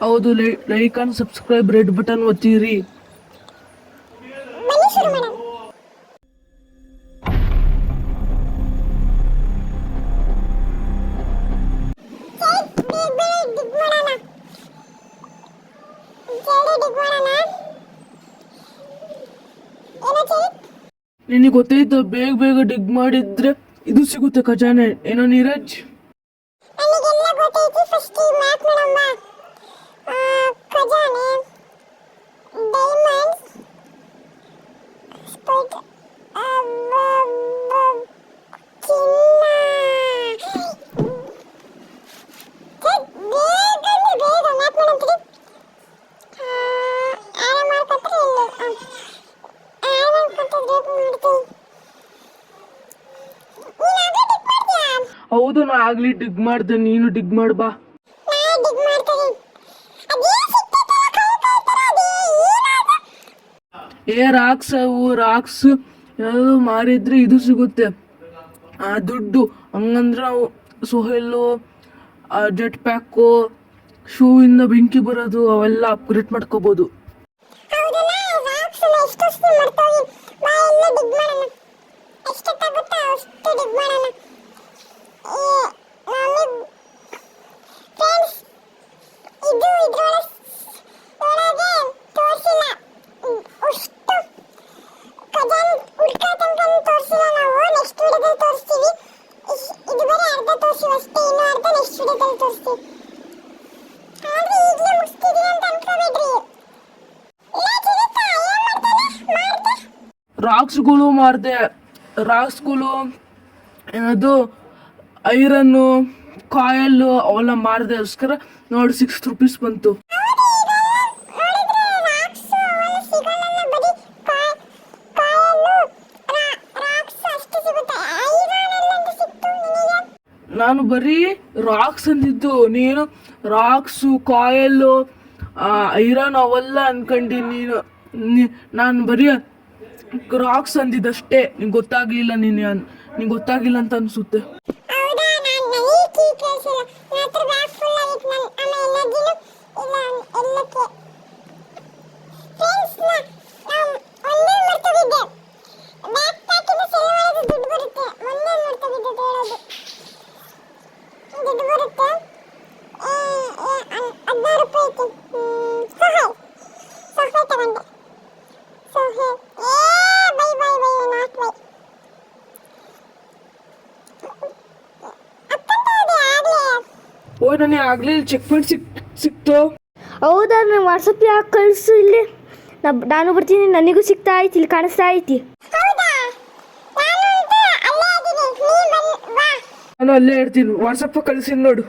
ಹೌದು, like and subscribe red button ಒತ್ತಿರಿ. ಬನ್ನಿ ಶುರು ಮಾಡೋಣ. ನಿನಗೆ ಗೊತ್ತೈತ, ಬೇಗ ಬೇಗ ಡಿಗ್ ಮಾಡಿದ್ರೆ ಇದು ಸಿಗುತ್ತೆ ಖಜಾನೆ. ಏನೋ ನೀರಜ್? ನನಗೆಲ್ಲ ಗೊತ್ತೈತಿ. ಫಸ್ಟ್ ಮ್ಯಾಪ್ ನೋಡಮ್ಮ. ಖಜಾನೆ, ಡೈಮಂಡ್ಸ್, ಸ್ಪೈಟ್, ಚಿನ್ನ. ಬೇಗ ಮ್ಯಾಪ್ ನೋಡಂತೀರಿ. ಆರಾಮ ಮಾಡ್ಕೊತ್ರಿ. ಆರಾಮ ಮಾಡ್ಕೊತ ಮಾಡ್ತೀವಿ. ಹೌದು, ನಾ ಆಗ್ಲಿ ಡಿಗ್ ಮಾಡ್ದೆ, ನೀನು ಡಿಗ್ ಮಾಡ್ಬಾ. ರಾಕ್ಸ್, ಅವು ರಾಕ್ಸ್ ಯಾವ್ದು ಮಾರಿದ್ರೆ ಇದು ಸಿಗುತ್ತೆ ದುಡ್ಡು. ಹಂಗಂದ್ರೆ ನಾವು ಸೊಹೆಲ್ಲು, ಜೆಟ್ ಪ್ಯಾಕು, ಶೂ ಇಂದ ಬೆಂಕಿ ಬರೋದು ಅವೆಲ್ಲ ಅಪ್ಗ್ರೇಡ್ ಮಾಡ್ಕೋಬಹುದು. ರಾಕ್ಸ್ಗಳು ಮಾರಿದೆ. ರಾಕ್ಸ್ಗಳು ಏನದು ಐರನ್ನು, ಕಾಯಲ್ಲು ಅವೆಲ್ಲ ಮಾರಿದೆ. ಅದಕ್ಕೋಸ್ಕರ ನೋಡಿ 6 ರೂಪೀಸ್ ಬಂತು. ನಾನು ಬರೀ ರಾಕ್ಸ್ ಅಂದಿದ್ದು, ನೀನು ರಾಕ್ಸು, ಕಾಯಲ್ಲು, ಐರನ್ ಅವೆಲ್ಲ ಅನ್ಕೊಂಡಿ. ನಾನು ಬರೀ ರಾಕ್ಸ್ ಅಂದಿದ್ದಷ್ಟೇ. ನಿಂಗೆ ಗೊತ್ತಾಗ್ಲಿಲ್ಲ, ನಿಂಗೆ ಗೊತ್ತಾಗಿಲ್ಲ ಅಂತ ಅನ್ಸುತ್ತೆ. ಓ, ನನಗೆ ಆಗ್ಲೇ ಚೆಕ್ ಪಾಯಿಂಟ್ ಸಿಕ್ತು. ಹೌದಾ? ನಾನು ವಾಟ್ಸಪ್ ಯಾಕೆ ಕಳಿಸು? ಇಲ್ಲಿ ನಾನು ಬರ್ತೀನಿ, ನನಗೂ ಸಿಗ್ತಾ ಐತಿ, ಇಲ್ಲಿ ಕಾಣಿಸ್ತಾ ಐತಿ. ನಾನು ಅಲ್ಲೇ ಇರ್ತೀನಿ. ವಾಟ್ಸಪ್ ಕಳಿಸಿ ನೋಡು.